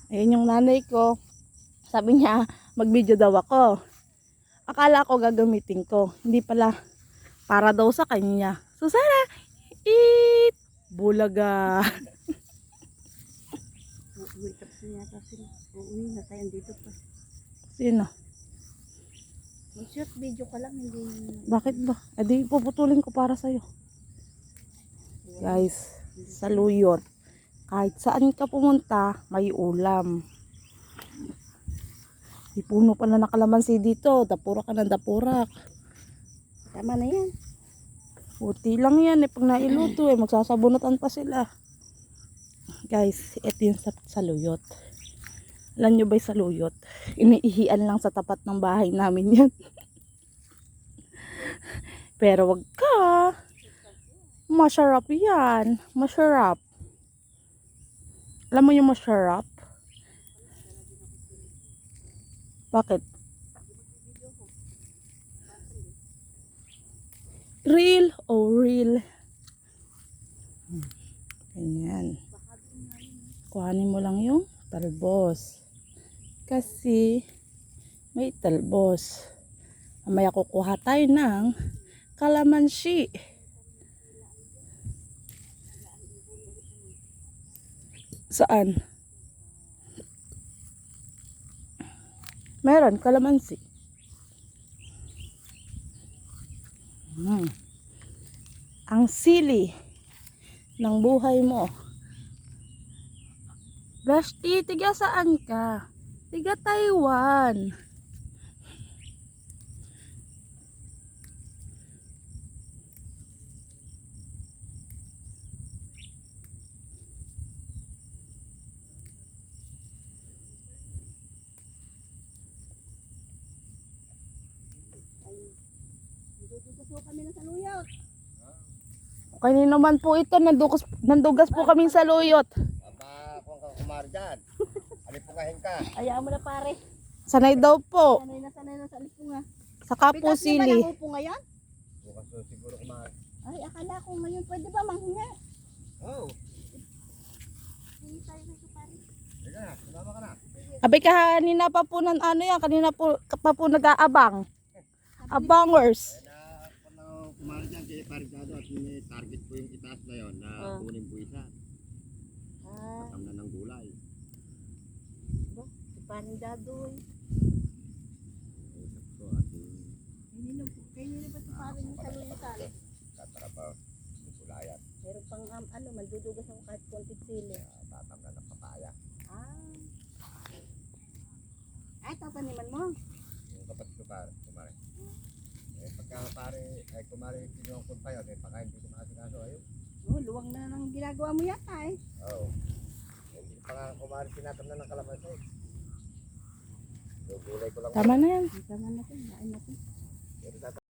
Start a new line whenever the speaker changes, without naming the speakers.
Ayun yung nanay ko. Sabi niya, mag-video daw ako. Akala ko gagamitin ko. Hindi pala. Para daw sa kanya. So, Sarah, eat! Bulaga.
Uuwi ka pa yata sila. Uuwi na tayo dito pa.
Sino?
Mag-shoot video ka lang, hindi.
Bakit ba? Edi puputulin ko para sa'yo. Guys, saluyot. Kahit saan ka pumunta, may ulam. May puno pala na kalamansi dito. Dapurak ka ng dapurak.
Tama na yan.
Puti lang yan eh. Pag nailuto eh, magsasabunutan pa sila. Guys, ito yung saluyot. Alam nyo ba yung saluyot? Iniihian lang sa tapat ng bahay namin yan. Pero wag ka. Masarap yan. Masarap. Alam mo yung masarap? Bakit? Real o real? Ganyan. Kuhanin mo lang yung talbos. Kasi may talbos. Mamaya kukuha tayo ng kalamansi. Saan? Meron kalamansi. Ang sili ng buhay mo. Basti, tiga saan ka? Tiga Taiwan.
Gusto kami ng saluyot.
Kanina naman po ito, nandugas po kaming saluyot.
Aba, kung ka kumar dyan. Alipungahin ka.
Ayaw mo na pare.
Sanay daw po.
Sanay na sa alipunga.
Saka po
Pitas
sili.
na ba upo ngayon?
Bukas so siguro kumar.
Ay, akala ko ngayon pwede ba manghinga?
Oh,
Hindi tayo na pare.
sige na, sumama ka na.
Abay kanina pa po ng ano yan, kanina po, pa po nag-aabang. Abangers.
Na kung kumar dyan, kaya parisado at may target po yung itaas na yun na kunin po isa.
Ah,
Katam na ng gulay.
ba? Si paring dadoy.
Usap ko at yung
Kanina ba si paring yung saluyot tali?
katrabaho ng gulayan.
Meron pang ano, mandudugas ako kahit konti sili.
Tatam na ng papaya.
Ah. Ay, tataniman mo.
Yung kapatid ko pare, kumare. Eh, pagka pare, ay kumare, pinungkod pa yun, eh, baka hindi ko makasikaso ayun.
Oh, luwang na ng ginagawa mo yata eh.
Oo. Hindi pa nga kumare, tinatam na ng kalamansi. Yung gulay ko lang.
Tama na yan.
Tama natin, nain natin.
Pero